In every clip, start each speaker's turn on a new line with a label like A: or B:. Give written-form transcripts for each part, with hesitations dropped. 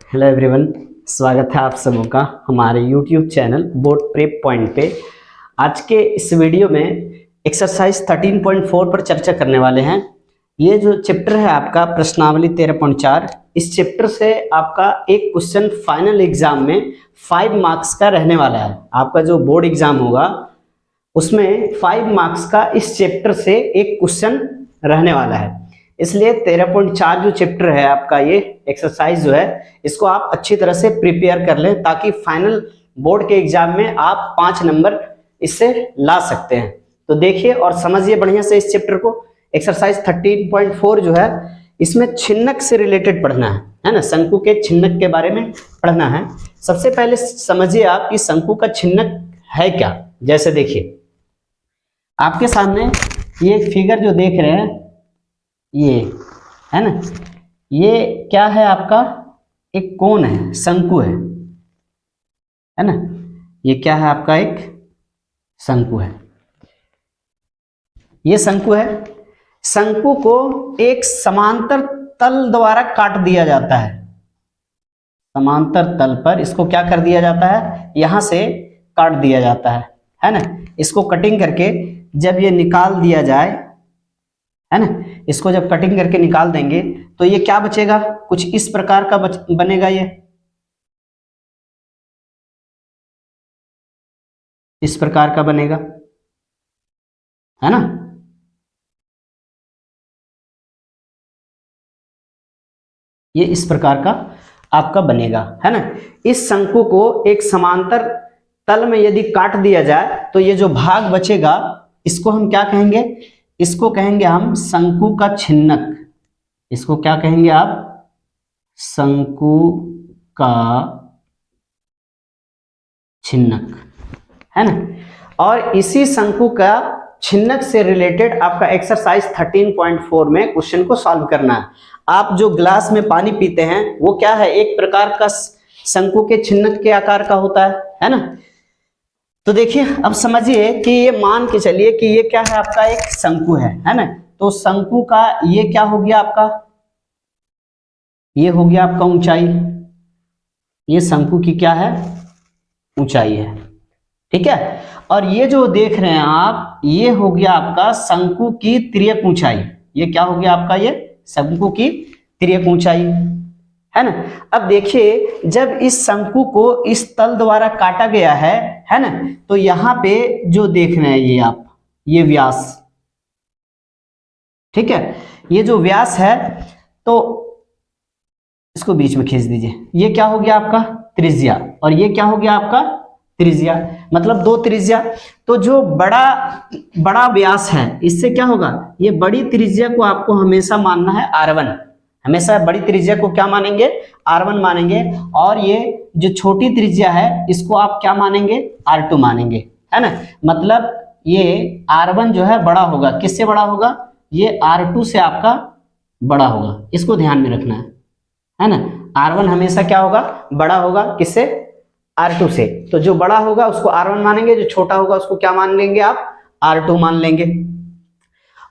A: Hello everyone, स्वागत है आप सबों का हमारे YouTube channel board prep point पे। आज के इस वीडियो में एक्सरसाइज 13.4 पर चर्चा करने वाले हैं। ये जो चैप्टर है आपका प्रश्नावली 13.4, इस चैप्टर से आपका एक क्वेश्चन फाइनल एग्जाम में 5 मार्क्स का रहने वाला है। आपका जो बोर्ड एग्जाम होगा उसमें 5 मार्क्स का इस चैप्टर से एक क्वेश्चन रहने वाला है। इसलिए 13.4 जो चैप्टर है आपका, ये एक्सरसाइज जो है, इसको आप अच्छी तरह से प्रिपेयर कर लें ताकि फाइनल बोर्ड के एग्जाम में आप 5 नंबर इससे ला सकते हैं। तो देखिए और समझिए बढ़िया से इस चैप्टर को। एक्सरसाइज 13.4 जो है, इसमें छिन्नक से रिलेटेड पढ़ना है ना, शंकु के छिन्नक के बारे में पढ़ना है। सबसे पहले समझिए आप कि शंकु का छिन्नक है क्या। जैसे देखिए आपके सामने ये फिगर जो देख रहे हैं, ये है ना, ये क्या है आपका, एक कोन है, शंकु है ना। ये क्या है आपका, एक शंकु है। ये शंकु है। शंकु को एक समांतर तल द्वारा काट दिया जाता है। समांतर तल पर इसको क्या कर दिया जाता है, यहां से काट दिया जाता है ना। इसको कटिंग करके जब ये निकाल दिया जाए, है ना, इसको जब कटिंग करके निकाल देंगे तो ये क्या बचेगा, कुछ इस प्रकार का बनेगा। ये इस प्रकार का बनेगा, है ना। ये इस प्रकार का आपका बनेगा, है ना। इस शंकु को एक समांतर तल में यदि काट दिया जाए तो ये जो भाग बचेगा इसको हम क्या कहेंगे, इसको कहेंगे हम शंकु का छिन्नक। इसको क्या कहेंगे आप, शंकु का छिन्नक, है ना। और इसी शंकु का छिन्नक से रिलेटेड आपका एक्सरसाइज 13.4 में क्वेश्चन को सॉल्व करना है। आप जो ग्लास में पानी पीते हैं वो क्या है, एक प्रकार का शंकु के छिन्नक के आकार का होता है ना। तो देखिए अब समझिए कि ये मान के चलिए कि ये क्या है, आपका एक शंकु है ना। तो शंकु का ये क्या हो गया आपका, ये हो गया आपका ऊंचाई। ये शंकु की क्या है, ऊंचाई है, ठीक है। और ये जो देख रहे हैं आप, ये हो गया आपका शंकु की तिर्यक ऊंचाई। ये क्या हो गया आपका, ये शंकु की तिर्यक ऊंचाई, है ना। अब देखिए जब इस शंकु को इस तल द्वारा काटा गया है ना, तो यहां पे जो देख रहे हैं ये आप, ये व्यास, ठीक है। ये जो व्यास है तो इसको बीच में खींच दीजिए। ये क्या हो गया आपका, त्रिज्या, और ये क्या हो गया आपका, त्रिज्या, मतलब 2 त्रिज्या। तो जो बड़ा व्यास है इससे क्या होगा, ये बड़ी त्रिज्या को आपको हमेशा मानना है R1। हमेशा बड़ी त्रिज्या को क्या मानेंगे, R1 मानेंगे। और ये जो छोटी त्रिज्या है इसको आप क्या मानेंगे, R2 मानेंगे, है ना। मतलब ये R1 जो है बड़ा होगा, किससे बड़ा होगा, ये R2 से आपका बड़ा होगा। इसको ध्यान में रखना है ना। R1 हमेशा क्या होगा, बड़ा होगा, किससे, R2 से। तो जो बड़ा होगा उसको R1 मानेंगे, जो छोटा होगा उसको क्या मान लेंगे आप, R2 मान लेंगे।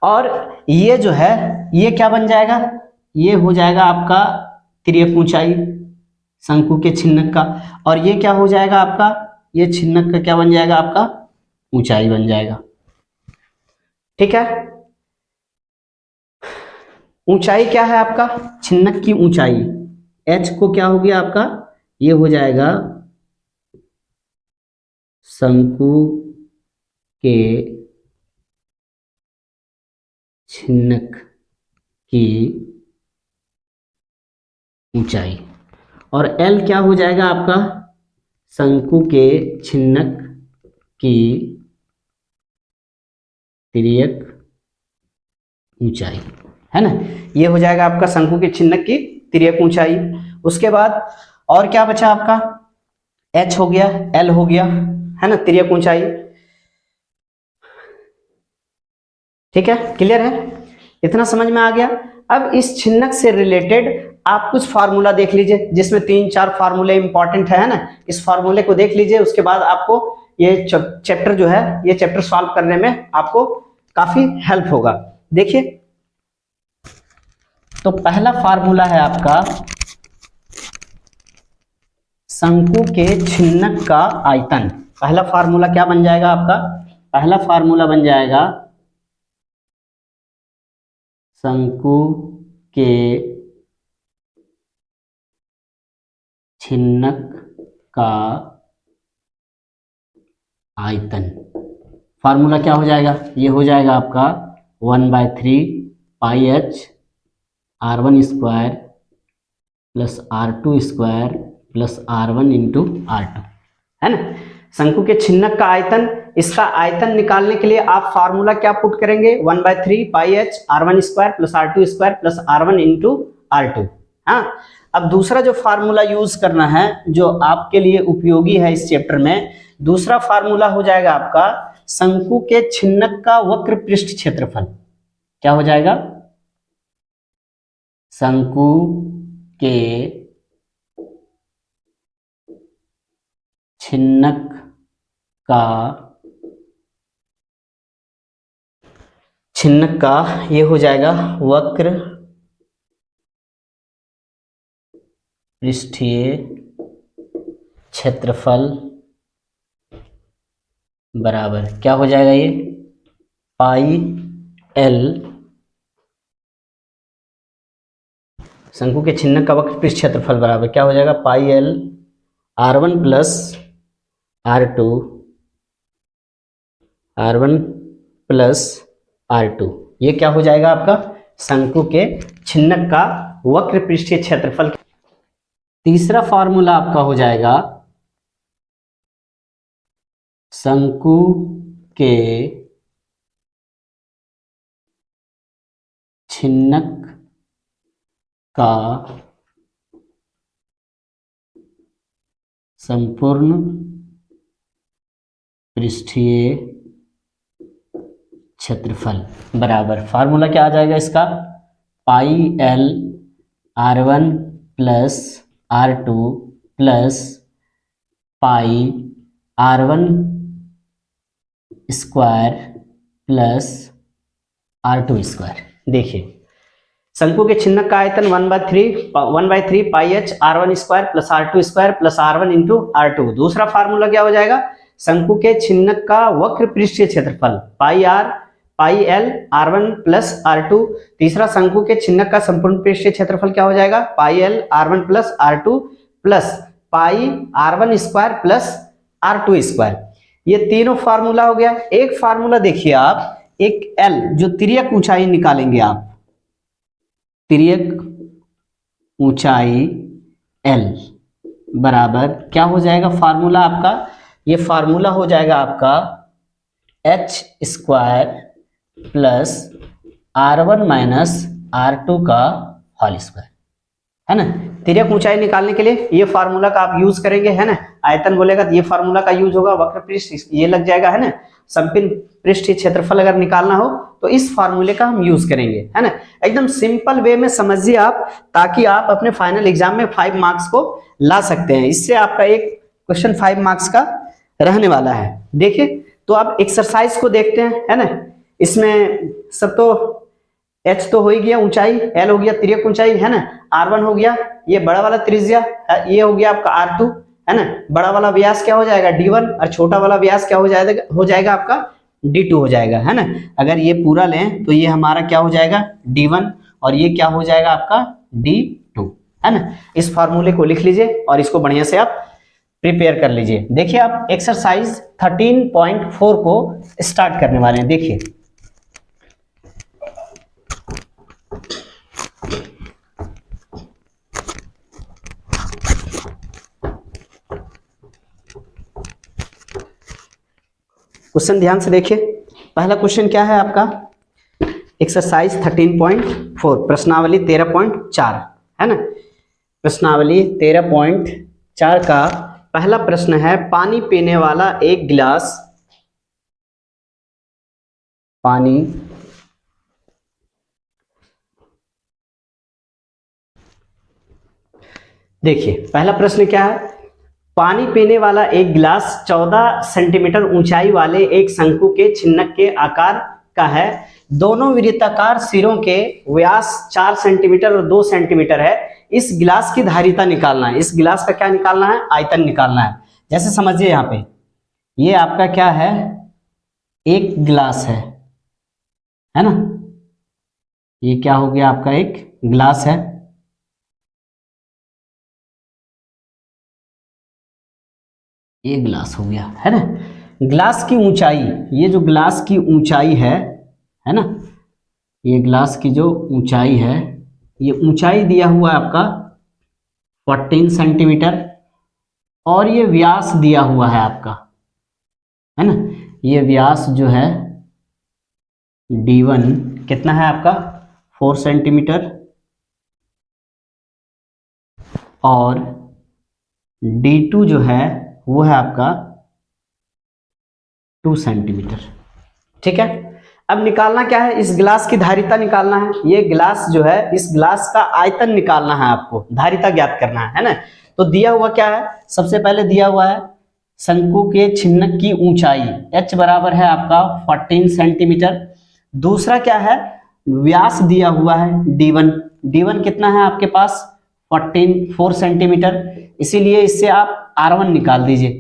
A: और ये जो है ये क्या बन जाएगा, ये हो जाएगा आपका तिर्यक ऊंचाई शंकु के छिन्नक का। और ये क्या हो जाएगा आपका, ये छिन्नक का क्या बन जाएगा, आपका ऊंचाई बन जाएगा, ठीक है। ऊंचाई क्या है आपका, छिन्नक की ऊंचाई, H को क्या हो गया आपका, ये हो जाएगा शंकु के छिन्नक की ऊंचाई। और L क्या हो जाएगा आपका, शंकु के छिन्नक की तिर्यक ऊंचाई, है ना। ये हो जाएगा आपका शंकु के छिन्नक की तिर्यक ऊंचाई। उसके बाद और क्या बचा आपका, H हो गया, L हो गया, है ना, तिर्यक ऊंचाई, ठीक है। क्लियर है, इतना समझ में आ गया। अब इस छिन्नक से रिलेटेड आप कुछ फार्मूला देख लीजिए, जिसमें 3-4 फार्मूले इंपॉर्टेंट है ना। इस फार्मूले को देख लीजिए, उसके बाद आपको ये चैप्टर जो है, ये चैप्टर सॉल्व करने में आपको काफी हेल्प होगा। देखिए तो पहला फार्मूला है आपका शंकु के छिन्नक का आयतन। पहला फार्मूला क्या बन जाएगा आपका? पहला फार्मूला बन जाएगा शंकु के छिन्नक का आयतन। फार्मूला क्या हो जाएगा? ये हो जाएगा आपका 1/3 pi H R1 square plus R2 square plus R1 into R2, है ना। शंकु के छिन्नक का आयतन, इसका आयतन निकालने के लिए आप फार्मूला क्या पुट करेंगे? 1/3 pi H R1 square plus R2 square plus R1 into R2। हाँ, अब दूसरा जो फार्मूला यूज करना है, जो आपके लिए उपयोगी है इस चैप्टर में, दूसरा फार्मूला हो जाएगा आपका शंकु के छिन्नक का वक्र पृष्ठ क्षेत्रफल। क्या हो जाएगा? शंकु के छिन्नक का ये हो जाएगा वक्र पृष्ठीय क्षेत्रफल बराबर क्या हो जाएगा? ये पाई एल, शंकु के छिन्नक का वक्र पृष्ठ क्षेत्रफल बराबर क्या हो जाएगा? पाई L R1 plus R2 plus R2। ये क्या हो जाएगा आपका? शंकु के छिन्नक का वक्र पृष्ठीय क्षेत्रफल। तीसरा फार्मूला आपका हो जाएगा शंकु के छिन्नक का संपूर्ण पृष्ठीय क्षेत्रफल बराबर, फार्मूला क्या आ जाएगा इसका? Pi L R1 plus R2 plus pi R1 square plus R2 square. देखिए, शंकु के छिन्नक का आयतन 1/3 pi H R1 square plus R2 square plus R1 into R2। दूसरा फार्मूला क्या हो जाएगा? शंकु के छिन्नक का वक्र पृष्ठीय क्षेत्रफल पाई एल R1 प्लस R2। तीसरा, शंकु के छिन्नक का संपूर्ण पृष्ठीय क्षेत्रफल क्या हो जाएगा? पाई L R1 plus R2 plus pi R1 square plus R2 square. ये तीनों फार्मूला हो गया। एक फार्मूला देखिए आप, एक L जो तिर्यक ऊंचाई निकालेंगे आप, तिर्यक ऊंचाई L बराबर क्या हो जाएगा? फार्मूला आपका, ये फार्मूला हो जाएगा आपका h square plus R1 minus R2 का होल स्क्वायर, है ना। तिर्यक ऊंचाई निकालने के लिए ये फार्मूला का आप यूज करेंगे, है ना। आयतन बोलेगा तो ये फार्मूला का यूज होगा, वक्र पृष्ठ ये लग जाएगा, है ना। संपूर्ण पृष्ठीय क्षेत्रफल अगर निकालना हो तो इस फार्मूले का हम यूज करेंगे, है ना। एकदम सिंपल वे में समझिए आप, ताकि आप अपने फाइनल एग्जाम में 5 मार्क्स को ला सकते हैं। इससे आपका एक क्वेश्चन 5 मार्क्स का रहने वाला है। देखिए, तो आप एक्सरसाइज को देखते हैं, है ना। इसमें सब तो h तो हो ही गया ऊंचाई, l हो गया तिर्यक ऊंचाई, है ना। R1 हो गया, ये बड़ा वाला त्रिज्या, ये हो गया आपका R2, है ना। बड़ा वाला व्यास क्या हो जाएगा? D1, और छोटा वाला व्यास क्या हो जाएगा आपका? D2 हो जाएगा, है ना। अगर ये पूरा लें तो ये हमारा क्या हो जाएगा? D1, और ये क्या हो जाएगा आपका? D2, है ना। इस फार्मूले को लिख लीजिए और इसको बढ़िया से आप प्रिपेयर कर लीजिए। देखिए, आप एक्सरसाइज 13.4 को स्टार्ट करने वाले हैं। देखिए, क्वेश्चन ध्यान से देखिए। पहला क्वेश्चन क्या है आपका? एक्सरसाइज 13.4 प्रश्नावली 13.4, है ना। प्रश्नावली 13.4 का पहला प्रश्न है, पानी पीने वाला एक गिलास पानी देखिए, पहला प्रश्न क्या है? पानी पीने वाला एक गिलास 14 सेंटीमीटर ऊंचाई वाले एक शंकु के छिन्नक के आकार का है। दोनों वृत्ताकार सिरों के व्यास 4 सेंटीमीटर और 2 सेंटीमीटर है। इस गिलास की धारिता निकालना है, इस गिलास का क्या निकालना है, आयतन निकालना है। जैसे समझिए यहाँ पे ये आपका क्या है, एक गिलास है ना, ये क्या हो गया आपका, एक गिलास है। ये गिलास हो गया, है ना। गिलास की ऊंचाई, ये जो गिलास की ऊंचाई है ना, ये गिलास की जो ऊंचाई है, ये ऊंचाई दिया हुआ है आपका 14 सेंटीमीटर, और ये व्यास दिया हुआ है आपका, है ना, ये व्यास जो है D1 कितना है आपका 4 सेंटीमीटर, और D2 जो है वो है आपका 2 सेंटीमीटर। ठीक है, अब निकालना क्या है, इस गिलास की धारिता निकालना है। ये गिलास जो है, इस गिलास का आयतन निकालना है आपको, धारिता ज्ञात करना है ना। तो दिया हुआ क्या है, सबसे पहले दिया हुआ है शंकु के छिन्नक की ऊंचाई h बराबर है आपका 14 सेंटीमीटर। दूसरा क्या है, व्यास दिया हुआ है D1, D1 कितना है आपके पास 4 सेंटीमीटर, इसीलिए इससे आप R1 निकाल दीजिए।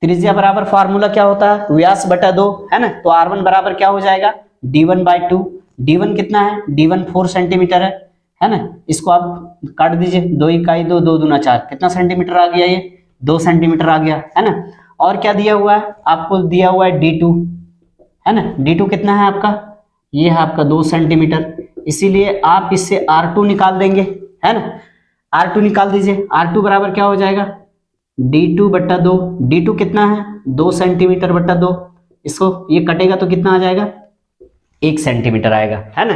A: त्रिज्या बराबर फार्मूला क्या होता है, व्यास बटा 2, है ना। तो R1 बराबर क्या हो जाएगा, D1/2। D1 कितना है, D1 4 सेंटीमीटर है ना। इसको आप काट दीजिए, 2 इकाई 2, 2 दूना 4, कितना सेंटीमीटर आ गया, ये 2 सेंटीमीटर आ गया, है ना। और क्या दिया हुआ है आपको, दिया हुआ है D2, है ना। D2 कितना है आपका, ये है आपका 2 सेंटीमीटर, इसीलिए आप इससे R2 निकाल देंगे, है ना। R2 निकाल दीजिए, R2 बराबर क्या हो जाएगा, D2/2। D2 कितना है 2 सेंटीमीटर बटा 2, इसको ये कटेगा तो कितना आ जाएगा 1 सेंटीमीटर आएगा, है ना।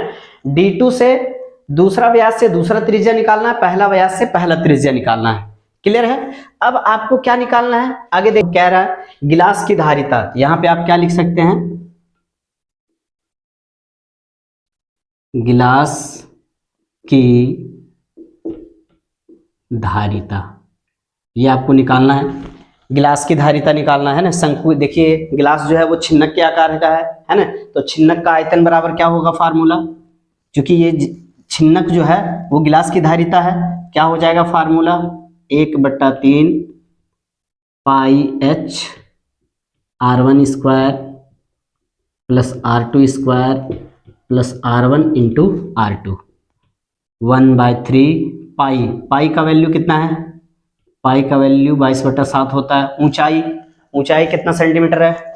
A: D2 से दूसरा व्यास से दूसरा त्रिज्या निकालना है, पहला व्यास से पहला त्रिज्या निकालना है। क्लियर है। अब आपको क्या निकालना है, आगे देख कह रहा है गिलास की धारिता, यहां पे आप क्या लिख सकते हैं, गिलास की धारिता, ये आपको निकालना है। गिलास की धारिता निकालना है ना। शंकु देखिए गिलास जो है वो छिन्नक के आकार का है ना। तो छिन्नक का आयतन बराबर क्या होगा फार्मूला, क्योंकि ये छिन्नक जो है वो गिलास की धारिता है, क्या हो जाएगा फार्मूला 1/3 पाई h R1 square plus R2 square plus R1 into R2, 1/3 पाई, पाई का वैल्यू कितना है, पाई का वैल्यू 22/7 होता है। ऊंचाई, ऊंचाई कितना सेंटीमीटर है,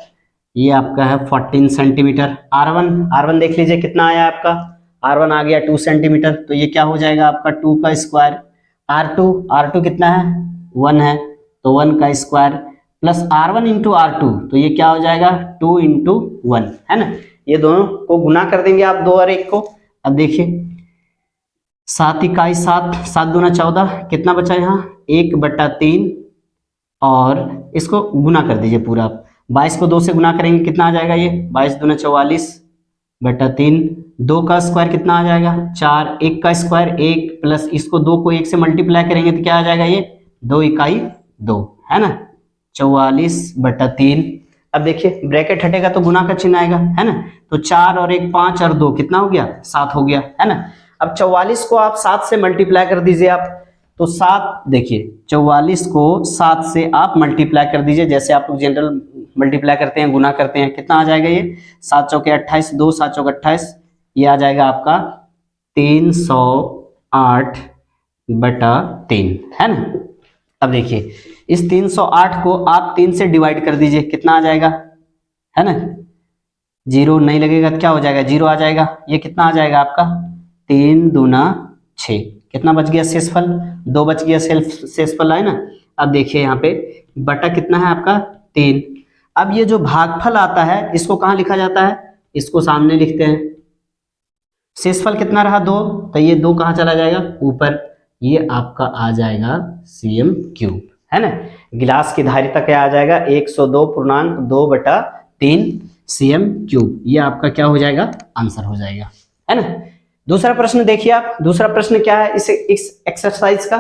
A: ये आपका है 14 सेंटीमीटर। R1 देख लीजिए कितना आया आपका, R1 आ गया 2 सेंटीमीटर, तो ये क्या हो जाएगा आपका 2 का स्क्वायर। R2 कितना है 1 है, तो 1 का square plus R1 into R2, तो ये क्या हो जाएगा 2 इंटू 1, है ना। ये दोनों को गुना कर देंगे आप 2 और 1 को। अब देखिए 7 इकाई 7, 7 दूना 14, कितना बचा यहाँ 1/3, और इसको गुना कर दीजिए पूरा, 22 को 2 से गुना करेंगे कितना आ जाएगा, ये 22 दूना 44/3, 2 का स्क्वायर कितना आ जाएगा 4, 1 का स्क्वायर 1 प्लस इसको 2 को 1 से मल्टीप्लाई करेंगे तो क्या आ जाएगा, ये 2 इकाई 2, है ना, 44/3। अब देखिए ब्रैकेट हटेगा तो गुना का चिन्ह आएगा, है ना। तो 4 और 1 5 और 2 कितना हो गया 7 हो गया, है ना। अब 44 को आप 7 से मल्टीप्लाई कर दीजिए आप, तो 7 देखिए 44 को 7 से आप मल्टीप्लाई कर दीजिए, जैसे आप लोग जनरल मल्टीप्लाई करते हैं, गुना करते हैं, कितना आ जाएगा ये 7 चौके 28, 2 7 चौके 28, ये आ जाएगा आपका 308/3, है ना। अब देखिए इस 308 को आप 3 से डिवाइड कर दीजिए, कितना आ जाएगा, है ना, 0 नहीं लगेगा क्या हो जाएगा 0 आ जाएगा, ये कितना आ जाएगा आपका 3 दूना 6, कितना बच गया शेषफल 2 बच गया शेषफल, है ना। अब देखिए यहाँ पे बटा कितना है आपका 3। अब ये जो भागफल आता है इसको कहाँ लिखा जाता है, इसको सामने लिखते हैं। शेषफल कितना रहा 2, तो ये 2 कहाँ चला जाएगा ऊपर, ये आपका आ जाएगा cm3, है ना। गिलास की धारिता क्या आ जाएगा 102.2/3 cm3, ये आपका क्या हो जाएगा आंसर हो जाएगा, है ना। दूसरा प्रश्न देखिए आप, दूसरा प्रश्न क्या है इस एक्सरसाइज का,